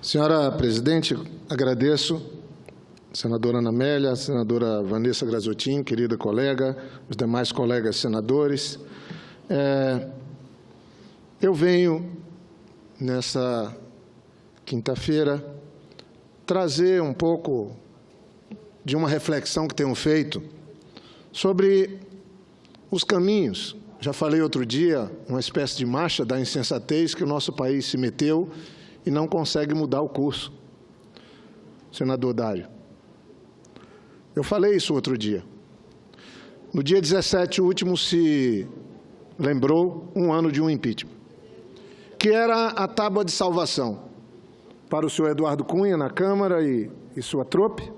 Senhora presidente, agradeço, senadora Ana Amélia, senadora Vanessa Graziotin, querida colega, os demais colegas senadores. Eu venho, nessa quinta-feira, trazer um pouco de uma reflexão que tenho feito sobre os caminhos. Já falei outro dia, uma espécie de marcha da insensatez que o nosso país se meteu e não consegue mudar o curso. Senador Dário, eu falei isso outro dia. No dia 17, o último se lembrou um ano de um impeachment, que era a tábua de salvação para o senhor Eduardo Cunha na Câmara e sua trope.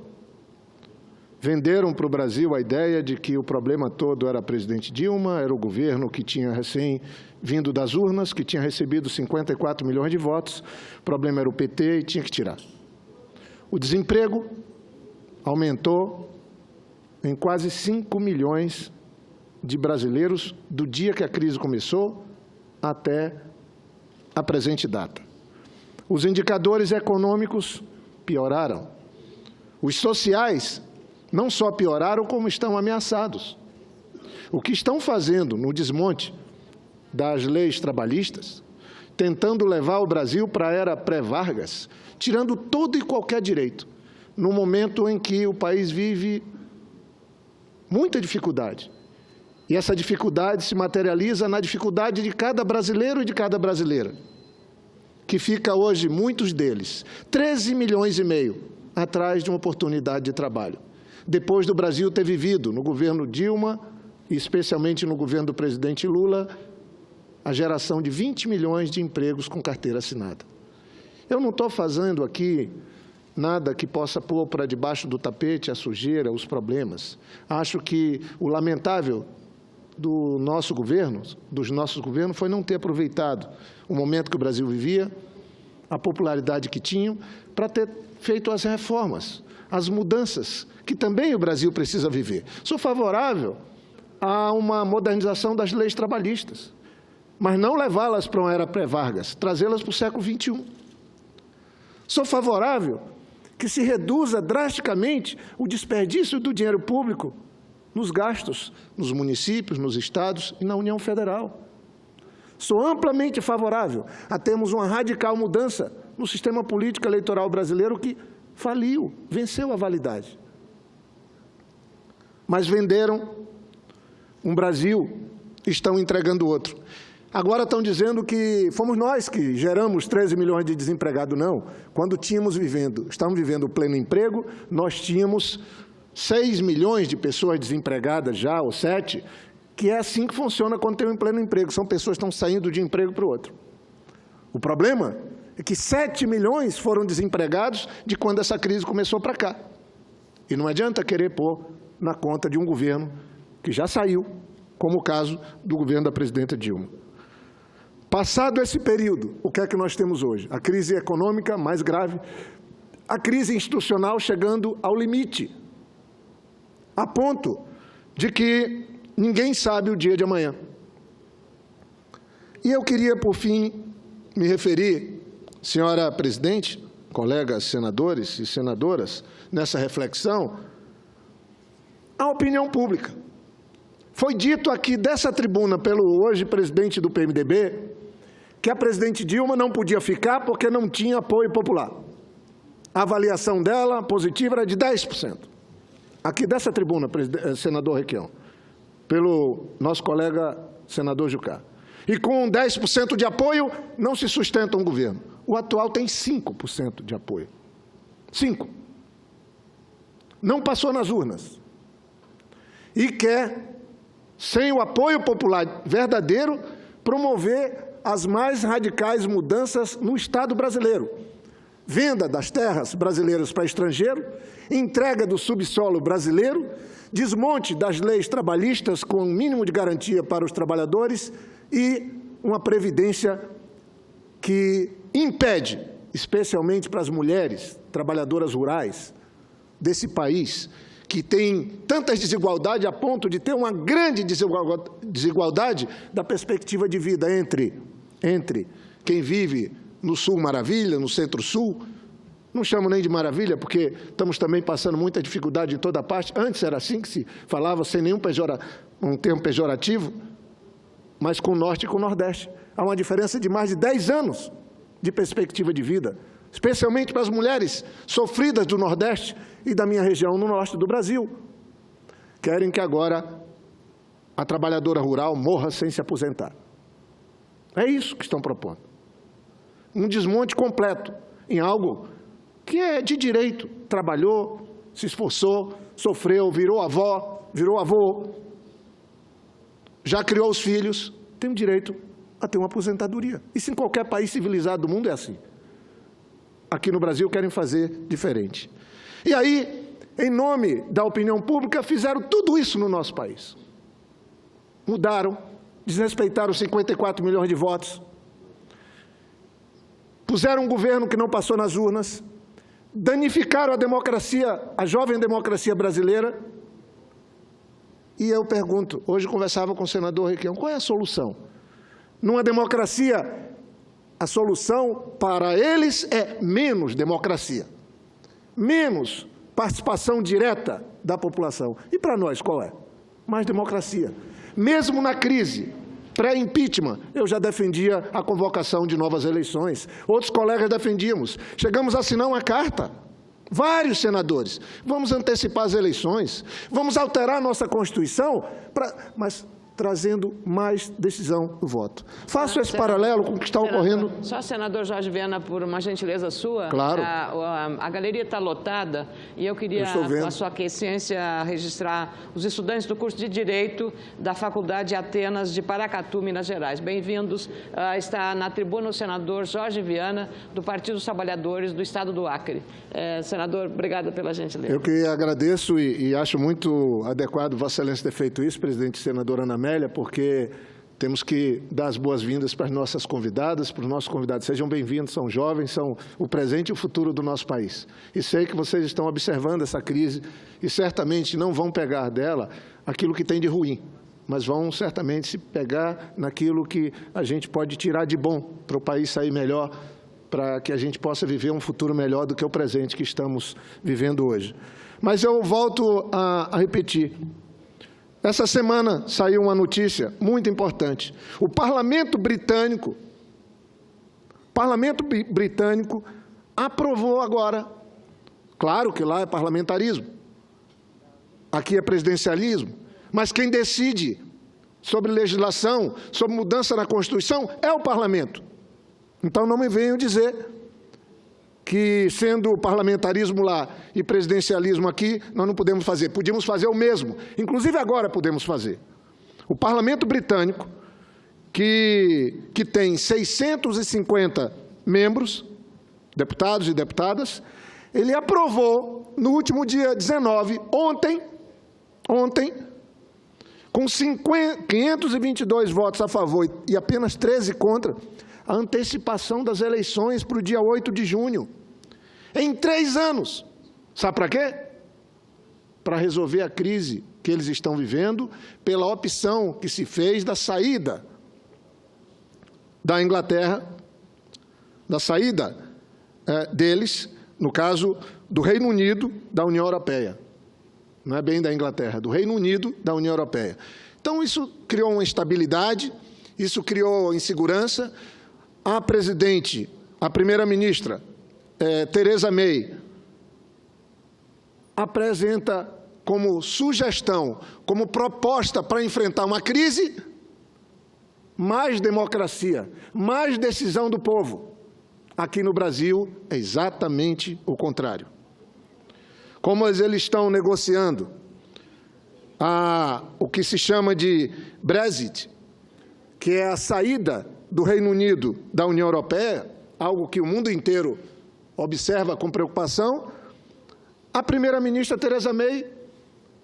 Venderam para o Brasil a ideia de que o problema todo era a presidente Dilma, era o governo que tinha recém vindo das urnas, que tinha recebido 54 milhões de votos, o problema era o PT e tinha que tirar. O desemprego aumentou em quase 5 milhões de brasileiros do dia que a crise começou até a presente data. Os indicadores econômicos pioraram. Os sociais não só pioraram, como estão ameaçados. O que estão fazendo no desmonte das leis trabalhistas, tentando levar o Brasil para a era pré-Vargas, tirando todo e qualquer direito, no momento em que o país vive muita dificuldade. E essa dificuldade se materializa na dificuldade de cada brasileiro e de cada brasileira, que fica hoje, muitos deles, 13 milhões e meio, atrás de uma oportunidade de trabalho. Depois do Brasil ter vivido, no governo Dilma, e especialmente no governo do presidente Lula, a geração de 20 milhões de empregos com carteira assinada. Eu não estou fazendo aqui nada que possa pôr para debaixo do tapete a sujeira, os problemas. Acho que o lamentável do nosso governo, dos nossos governos, foi não ter aproveitado o momento que o Brasil vivia, a popularidade que tinham, para ter feito as reformas, as mudanças que também o Brasil precisa viver. Sou favorável a uma modernização das leis trabalhistas, mas não levá-las para uma era pré-Vargas, trazê-las para o século XXI. Sou favorável que se reduza drasticamente o desperdício do dinheiro público nos gastos, nos municípios, nos estados e na União Federal. Sou amplamente favorável a termos uma radical mudança no sistema político eleitoral brasileiro que faliu, venceu a validade. Mas venderam um Brasil, estão entregando outro. Agora estão dizendo que fomos nós que geramos 13 milhões de desempregados. Não. Quando estávamos vivendo o pleno emprego, nós tínhamos 6 milhões de pessoas desempregadas já, ou 7, que é assim que funciona quando tem um pleno emprego. São pessoas que estão saindo de um emprego para o outro. O problema é que 7 milhões foram desempregados de quando essa crise começou para cá. E não adianta querer pôr na conta de um governo que já saiu, como o caso do governo da presidenta Dilma. Passado esse período, o que é que nós temos hoje? A crise econômica mais grave, a crise institucional chegando ao limite, a ponto de que ninguém sabe o dia de amanhã. E eu queria, por fim, me referir, senhora presidente, colegas senadores e senadoras, nessa reflexão, à opinião pública. Foi dito aqui dessa tribuna pelo hoje presidente do PMDB que a presidente Dilma não podia ficar porque não tinha apoio popular. A avaliação dela positiva era de 10%. Aqui dessa tribuna, senador Requião, pelo nosso colega senador Jucá. E com 10% de apoio não se sustenta um governo. O atual tem 5% de apoio. 5%. Não passou nas urnas. E quer, sem o apoio popular verdadeiro, promover as mais radicais mudanças no Estado brasileiro. Venda das terras brasileiras para estrangeiro, entrega do subsolo brasileiro, desmonte das leis trabalhistas com um mínimo de garantia para os trabalhadores e uma previdência que impede, especialmente para as mulheres trabalhadoras rurais desse país, que tem tantas desigualdades a ponto de ter uma grande desigualdade da perspectiva de vida entre quem vive no Sul Maravilha, no Centro-Sul, Não chamo nem de maravilha, porque estamos também passando muita dificuldade em toda parte. Antes era assim que se falava, sem nenhum um termo pejorativo, mas com o Norte e com o Nordeste. Há uma diferença de mais de 10 anos de perspectiva de vida, especialmente para as mulheres sofridas do Nordeste e da minha região no Norte do Brasil. Querem que agora a trabalhadora rural morra sem se aposentar. É isso que estão propondo. Um desmonte completo em algo que é de direito. Trabalhou, se esforçou, sofreu, virou avó, virou avô, já criou os filhos, tem o direito a ter uma aposentadoria. Isso em qualquer país civilizado do mundo é assim. Aqui no Brasil querem fazer diferente. E aí, em nome da opinião pública, fizeram tudo isso no nosso país. Mudaram, desrespeitaram 54 milhões de votos, puseram um governo que não passou nas urnas, danificaram a democracia, a jovem democracia brasileira. E eu pergunto, hoje conversava com o senador Requião, qual é a solução? Numa democracia, a solução para eles é menos democracia, menos participação direta da população. E para nós, qual é? Mais democracia. Mesmo na crise pré-impeachment, eu já defendia a convocação de novas eleições. Outros colegas defendíamos. Chegamos a assinar uma carta, vários senadores. Vamos antecipar as eleições, vamos alterar a nossa Constituição, mas trazendo mais decisão do voto. Faço esse paralelo com o que está ocorrendo. Só, senador Jorge Viana, por uma gentileza sua, claro. A galeria está lotada e eu queria, com a sua aquiescência, registrar os estudantes do curso de Direito da Faculdade Atenas de Paracatu, Minas Gerais. Bem-vindos. Está na tribuna o senador Jorge Viana, do Partido dos Trabalhadores do Estado do Acre. Senador, obrigada pela gentileza. Eu que agradeço e acho muito adequado Vossa Excelência ter feito isso, presidente e senadora Ana Amélia, porque temos que dar as boas-vindas para as nossas convidadas, para os nossos convidados. Sejam bem-vindos, são jovens, são o presente e o futuro do nosso país. E sei que vocês estão observando essa crise e certamente não vão pegar dela aquilo que tem de ruim, mas vão certamente se pegar naquilo que a gente pode tirar de bom para o país sair melhor, para que a gente possa viver um futuro melhor do que o presente que estamos vivendo hoje. Mas eu volto a repetir. Essa semana saiu uma notícia muito importante. O Parlamento Britânico aprovou agora, claro que lá é parlamentarismo, aqui é presidencialismo, mas quem decide sobre legislação, sobre mudança na Constituição, é o Parlamento. Então não me venham dizer que, sendo parlamentarismo lá e presidencialismo aqui, nós não podemos fazer. Podíamos fazer o mesmo. Inclusive agora podemos fazer. O Parlamento Britânico, que tem 650 membros, deputados e deputadas, ele aprovou no último dia 19, ontem, com 522 votos a favor e apenas 13 contra, a antecipação das eleições para o dia 8 de junho, em 3 anos. Sabe para quê? Para resolver a crise que eles estão vivendo, pela opção que se fez da saída da Inglaterra, da saída deles, no caso do Reino Unido, da União Europeia. Não é bem da Inglaterra, do Reino Unido, da União Europeia. Então, isso criou uma instabilidade, isso criou insegurança. A presidente, a primeira-ministra, Theresa May, apresenta como sugestão, como proposta para enfrentar uma crise, mais democracia, mais decisão do povo. Aqui no Brasil é exatamente o contrário. Como eles estão negociando o que se chama de Brexit, que é a saída do Reino Unido da União Europeia, algo que o mundo inteiro observa com preocupação, a primeira-ministra Theresa May,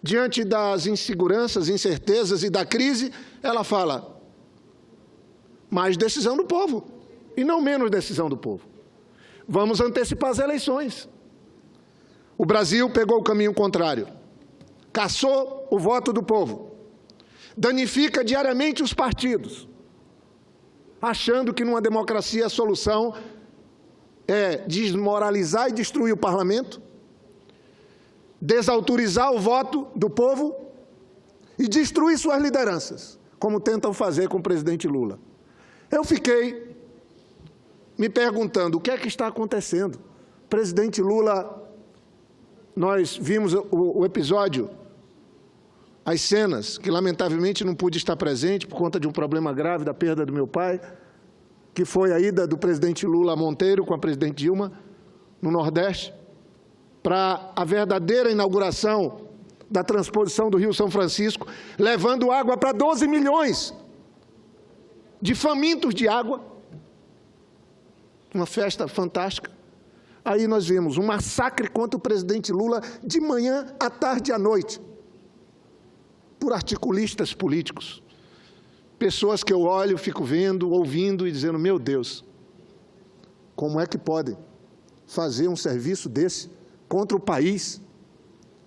diante das inseguranças, incertezas e da crise, ela fala: mais decisão do povo, e não menos decisão do povo. Vamos antecipar as eleições. O Brasil pegou o caminho contrário, caçou o voto do povo, danifica diariamente os partidos, achando que numa democracia a solução é desmoralizar e destruir o parlamento, desautorizar o voto do povo e destruir suas lideranças, como tentam fazer com o presidente Lula. Eu fiquei me perguntando o que é que está acontecendo. Presidente Lula, nós vimos o episódio, as cenas, que lamentavelmente não pude estar presente por conta de um problema grave da perda do meu pai, que foi a ida do presidente Lula a Monteiro com a presidente Dilma, no Nordeste, para a verdadeira inauguração da transposição do Rio São Francisco, levando água para 12 milhões de famintos de água. Uma festa fantástica. Aí nós vimos um massacre contra o presidente Lula de manhã, à tarde e à noite, por articulistas políticos. Pessoas que eu olho, fico vendo, ouvindo e dizendo, meu Deus, como é que podem fazer um serviço desse contra o país?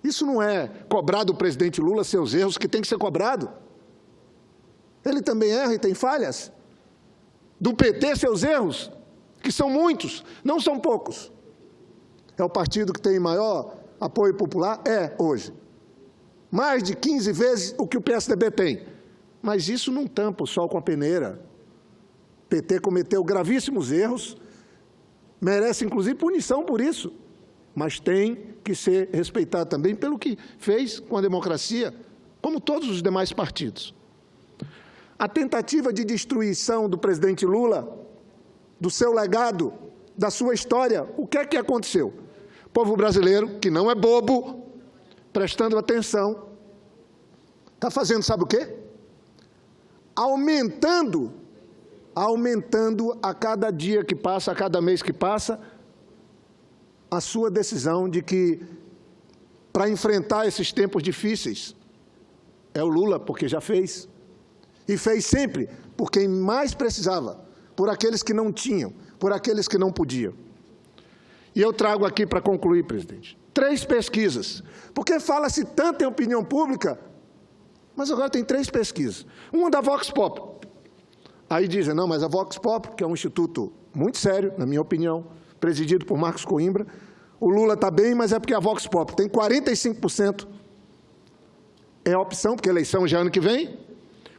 Isso não é cobrar do presidente Lula seus erros, que tem que ser cobrado. Ele também erra e tem falhas. Do PT, seus erros, que são muitos, não são poucos. É o partido que tem maior apoio popular? É, hoje. Mais de 15 vezes o que o PSDB tem. Mas isso não tampa o sol com a peneira. O PT cometeu gravíssimos erros, merece, inclusive, punição por isso. Mas tem que ser respeitado também pelo que fez com a democracia, como todos os demais partidos. A tentativa de destruição do presidente Lula, do seu legado, da sua história, o que é que aconteceu? O povo brasileiro, que não é bobo, prestando atenção, está fazendo sabe o quê? Aumentando a cada dia que passa, a cada mês que passa, a sua decisão de que, para enfrentar esses tempos difíceis, é o Lula, porque já fez. E fez sempre por quem mais precisava, por aqueles que não tinham, por aqueles que não podiam. E eu trago aqui para concluir, presidente, 3 pesquisas. Porque fala-se tanto em opinião pública, mas agora tem 3 pesquisas. Uma da Vox Pop. Aí dizem, não, mas a Vox Pop, que é um instituto muito sério, na minha opinião, presidido por Marcos Coimbra, o Lula está bem, mas é porque a Vox Pop tem 45%. É a opção, porque a eleição já é ano que vem.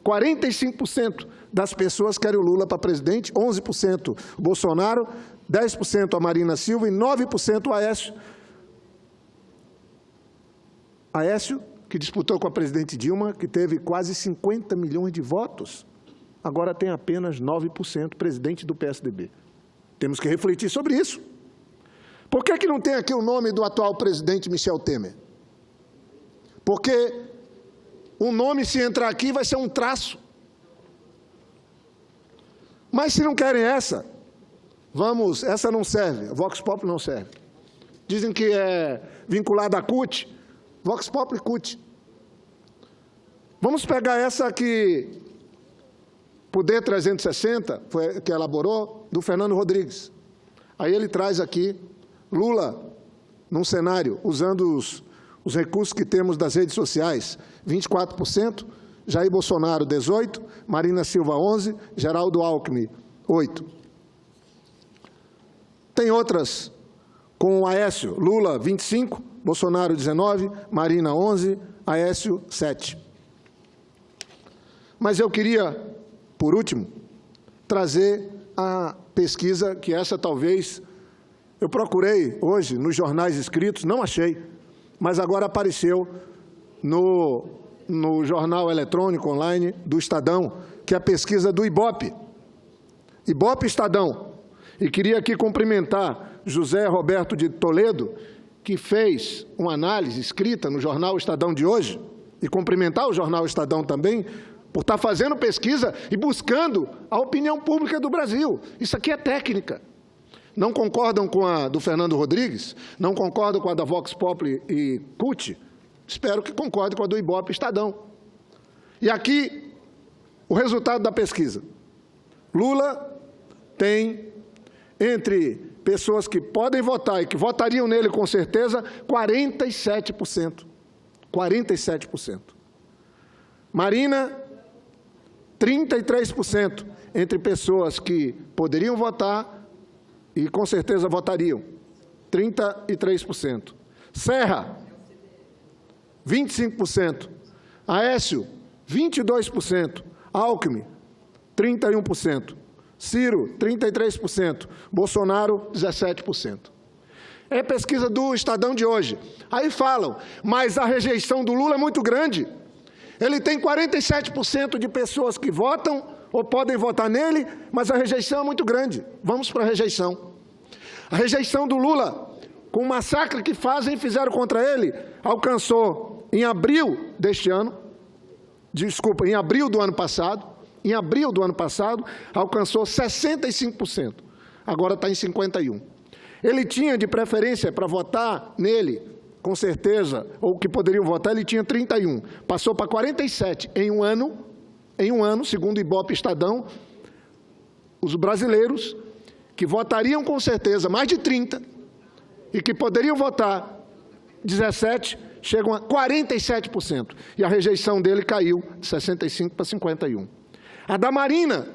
45% das pessoas querem o Lula para presidente, 11% o Bolsonaro, 10% a Marina Silva e 9% o Aécio. Aécio, que disputou com a presidente Dilma, que teve quase 50 milhões de votos, agora tem apenas 9%, presidente do PSDB. Temos que refletir sobre isso. Por que não tem aqui o nome do atual presidente Michel Temer? Porque o nome, se entrar aqui, vai ser um traço. Mas se não querem essa, essa não serve, a Vox Populi não serve. Dizem que é vinculada à CUT, Vox Populi e CUT. Vamos pegar essa aqui, Poder 360, que elaborou, do Fernando Rodrigues. Aí ele traz aqui Lula num cenário, usando os recursos que temos das redes sociais, 24%, Jair Bolsonaro, 18%, Marina Silva, 11%, Geraldo Alckmin, 8%. Tem outras com o Aécio, Lula, 25%, Bolsonaro, 19%, Marina, 11%, Aécio, 7%. Mas eu queria, por último, trazer a pesquisa, que essa talvez eu procurei hoje nos jornais escritos, não achei, mas agora apareceu no jornal eletrônico online do Estadão, que é a pesquisa do Ibope. Ibope Estadão. E queria aqui cumprimentar José Roberto de Toledo, que fez uma análise escrita no jornal Estadão de hoje, e cumprimentar o jornal Estadão também, por estar fazendo pesquisa e buscando a opinião pública do Brasil. Isso aqui é técnica. Não concordam com a do Fernando Rodrigues? Não concordam com a da Vox Populi e CUT? Espero que concordem com a do Ibope Estadão. E aqui, o resultado da pesquisa. Lula tem, entre pessoas que podem votar e que votariam nele com certeza, 47%. 47%. Marina, 33% entre pessoas que poderiam votar e com certeza votariam, 33%. Serra, 25%. Aécio, 22%. Alckmin, 31%. Ciro, 33%. Bolsonaro, 17%. É pesquisa do Estadão de hoje. Aí falam, mas a rejeição do Lula é muito grande. Ele tem 47% de pessoas que votam ou podem votar nele, mas a rejeição é muito grande. Vamos para a rejeição. A rejeição do Lula, com o massacre que fizeram contra ele, alcançou em abril deste ano, em abril do ano passado, alcançou 65%. Agora está em 51%. Ele tinha de preferência para votar nele, com certeza, ou que poderiam votar, ele tinha 31%. Passou para 47% em um ano, segundo o Ibope Estadão, os brasileiros que votariam com certeza mais de 30% e que poderiam votar 17%, chegam a 47%. E a rejeição dele caiu de 65% para 51%. A da Marina,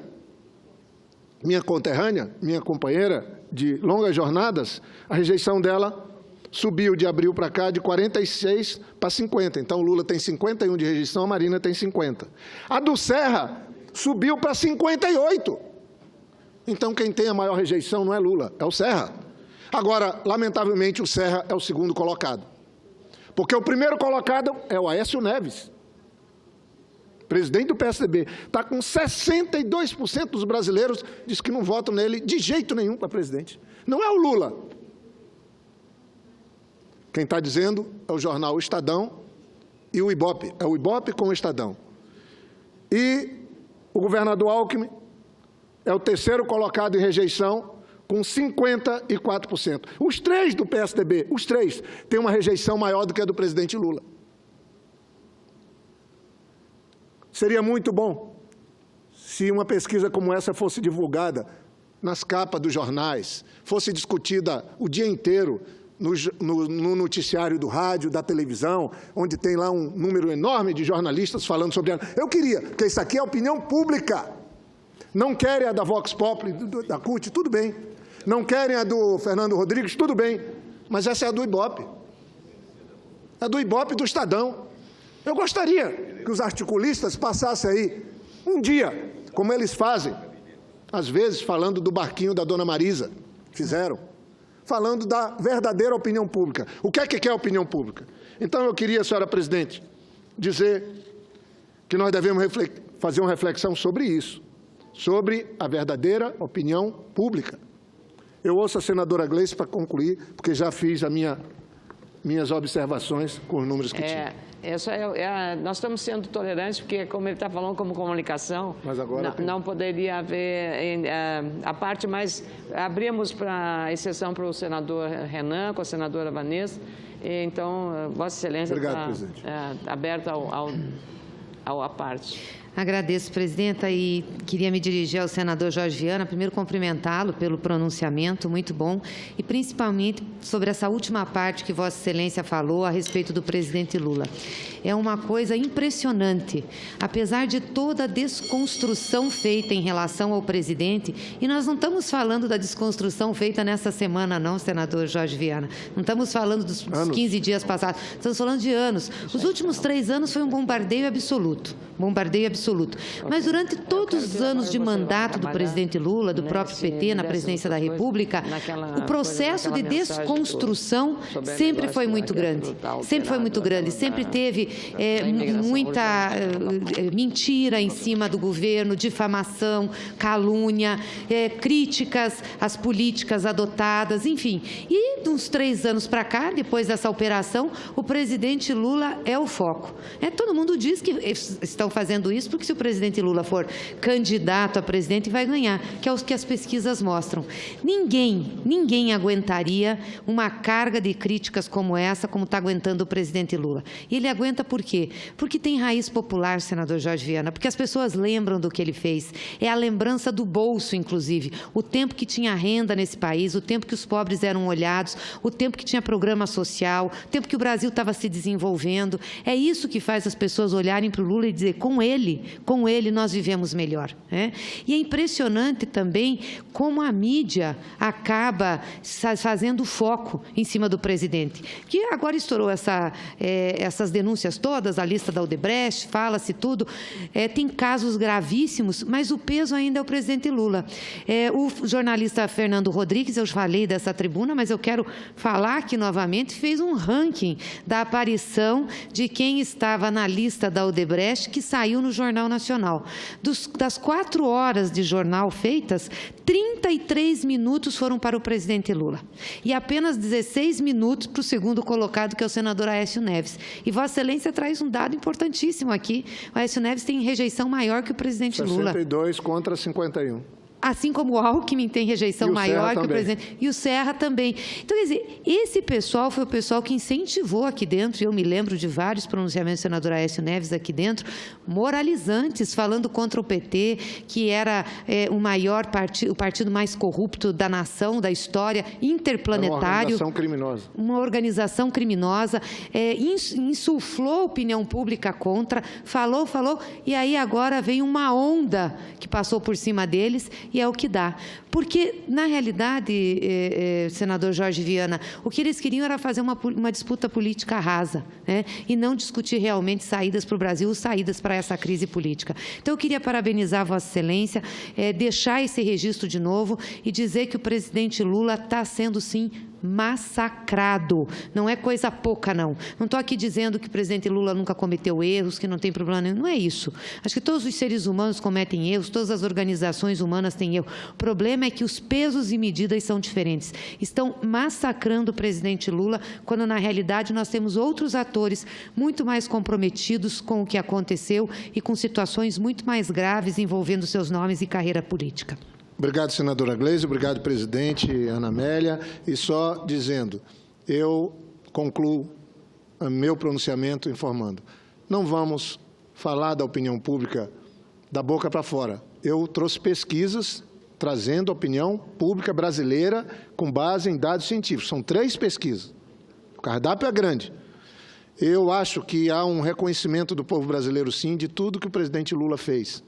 minha conterrânea, minha companheira de longas jornadas, a rejeição dela subiu de abril para cá de 46% para 50%. Então, o Lula tem 51% de rejeição, a Marina tem 50%. A do Serra subiu para 58%. Então, quem tem a maior rejeição não é Lula, é o Serra. Agora, lamentavelmente, o Serra é o segundo colocado. Porque o primeiro colocado é o Aécio Neves, presidente do PSDB, está com 62% dos brasileiros, diz que não votam nele de jeito nenhum para presidente. Não é o Lula. Quem está dizendo é o jornal O Estadão e o Ibope. É o Ibope com o Estadão. E o governador Alckmin é o terceiro colocado em rejeição, com 54%. Os três do PSDB, os três, têm uma rejeição maior do que a do presidente Lula. Seria muito bom se uma pesquisa como essa fosse divulgada nas capas dos jornais, fosse discutida o dia inteiro no noticiário do rádio, da televisão, onde tem lá um número enorme de jornalistas falando sobre ela. Eu queria, porque isso aqui é opinião pública. Não querem a da Vox Populi, da CUT, tudo bem. Não querem a do Fernando Rodrigues, tudo bem. Mas essa é a do Ibope. É do Ibope do Estadão. Eu gostaria que os articulistas passassem aí um dia, como eles fazem, às vezes falando do barquinho da dona Marisa, fizeram, falando da verdadeira opinião pública. O que é a opinião pública? Então, eu queria, senhora presidente, dizer que nós devemos fazer uma reflexão sobre isso, sobre a verdadeira opinião pública. Eu ouço a senadora Gleice para concluir, porque já fiz minhas observações com os números que tinha. Nós estamos sendo tolerantes, porque, como ele está falando como comunicação, mas agora não poderia haver a parte mais... Abrimos para exceção para o senador Renan, com a senadora Vanessa, então, Vossa Excelência está aberta à parte. Agradeço, presidenta, e queria me dirigir ao senador Jorge Viana, primeiro cumprimentá-lo pelo pronunciamento, muito bom, e principalmente sobre essa última parte que Vossa Excelência falou a respeito do presidente Lula. É uma coisa impressionante, apesar de toda a desconstrução feita em relação ao presidente, e nós não estamos falando da desconstrução feita nessa semana, não, senador Jorge Viana, não estamos falando dos 15 dias passados, estamos falando de anos. Os últimos 3 anos foi um bombardeio absoluto. Mas durante todos os anos de mandato do presidente Lula, do próprio PT na presidência da República, o processo de desconstrução sempre foi muito grande. Sempre teve muita mentira em cima do governo, difamação, calúnia, críticas às políticas adotadas, enfim. E de uns 3 anos para cá, depois dessa operação, o presidente Lula é o foco. Todo mundo diz que estão fazendo isso porque se o presidente Lula for candidato a presidente, vai ganhar, que é o que as pesquisas mostram. Ninguém aguentaria uma carga de críticas como essa, como está aguentando o presidente Lula. E ele aguenta por quê? Porque tem raiz popular, senador Jorge Viana, porque as pessoas lembram do que ele fez. É a lembrança do bolso, inclusive. O tempo que tinha renda nesse país, o tempo que os pobres eram olhados, o tempo que tinha programa social, o tempo que o Brasil estava se desenvolvendo. É isso que faz as pessoas olharem para o Lula e dizer, com ele com ele nós vivemos melhor, né? E é impressionante também como a mídia acaba fazendo foco em cima do presidente, que agora estourou essas denúncias todas, a lista da Odebrecht, fala-se tudo, tem casos gravíssimos, mas o peso ainda é o presidente Lula. O jornalista Fernando Rodrigues, eu falei dessa tribuna, mas eu quero falar aqui novamente, fez um ranking da aparição de quem estava na lista da Odebrecht, que saiu no Jornal Nacional. Das 4 horas de jornal feitas, 33 minutos foram para o presidente Lula e apenas 16 minutos para o segundo colocado, que é o senador Aécio Neves. E Vossa Excelência traz um dado importantíssimo aqui. O Aécio Neves tem rejeição maior que o presidente Lula. 62 contra 51. Assim como o Alckmin tem rejeição maior que o presidente. E o Serra também. Então, quer dizer, esse pessoal foi o pessoal que incentivou aqui dentro, e eu me lembro de vários pronunciamentos do senador Aécio Neves aqui dentro, moralizantes, falando contra o PT, que era o maior partido, o partido mais corrupto da nação, da história, interplanetário. Uma organização criminosa. Uma organização criminosa, insuflou a opinião pública contra, falou, e aí agora veio uma onda que passou por cima deles, e é o que dá. Porque, na realidade, senador Jorge Viana, o que eles queriam era fazer uma disputa política rasa, né? E não discutir realmente saídas para o Brasil, saídas para essa crise política. Então, eu queria parabenizar Vossa Excelência, deixar esse registro de novo e dizer que o presidente Lula está sendo, sim, massacrado. Não é coisa pouca, não. Não estou aqui dizendo que o presidente Lula nunca cometeu erros, que não tem problema nenhum. Não é isso. Acho que todos os seres humanos cometem erros, todas as organizações humanas têm erro. O problema é que os pesos e medidas são diferentes. Estão massacrando o presidente Lula, quando na realidade nós temos outros atores muito mais comprometidos com o que aconteceu e com situações muito mais graves envolvendo seus nomes e carreira política. Obrigado, senadora Gleisi. Obrigado, presidente Ana Amélia. E só dizendo, eu concluo meu pronunciamento informando. Não vamos falar da opinião pública da boca para fora. Eu trouxe pesquisas trazendo a opinião pública brasileira com base em dados científicos. São 3 pesquisas. O cardápio é grande. Eu acho que há um reconhecimento do povo brasileiro, sim, de tudo que o presidente Lula fez.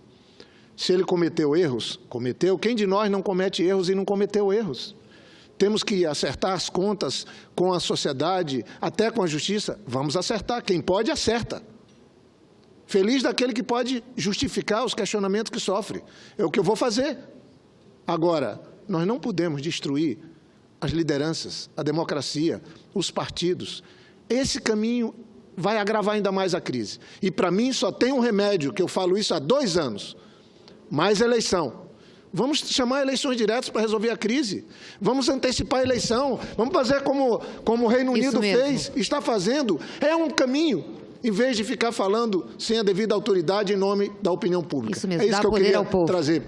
Se ele cometeu erros, cometeu. Quem de nós não comete erros e não cometeu erros? Temos que acertar as contas com a sociedade, até com a justiça. Vamos acertar. Quem pode, acerta. Feliz daquele que pode justificar os questionamentos que sofre. É o que eu vou fazer. Agora, nós não podemos destruir as lideranças, a democracia, os partidos. Esse caminho vai agravar ainda mais a crise. E, para mim, só tem um remédio, que eu falo isso há 2 anos. Mais eleição. Vamos chamar eleições diretas para resolver a crise. Vamos antecipar a eleição. Vamos fazer como o Reino Unido fez, está fazendo. É um caminho, em vez de ficar falando sem a devida autoridade em nome da opinião pública. Isso mesmo, é isso dá que eu poder queria ao povo. trazer.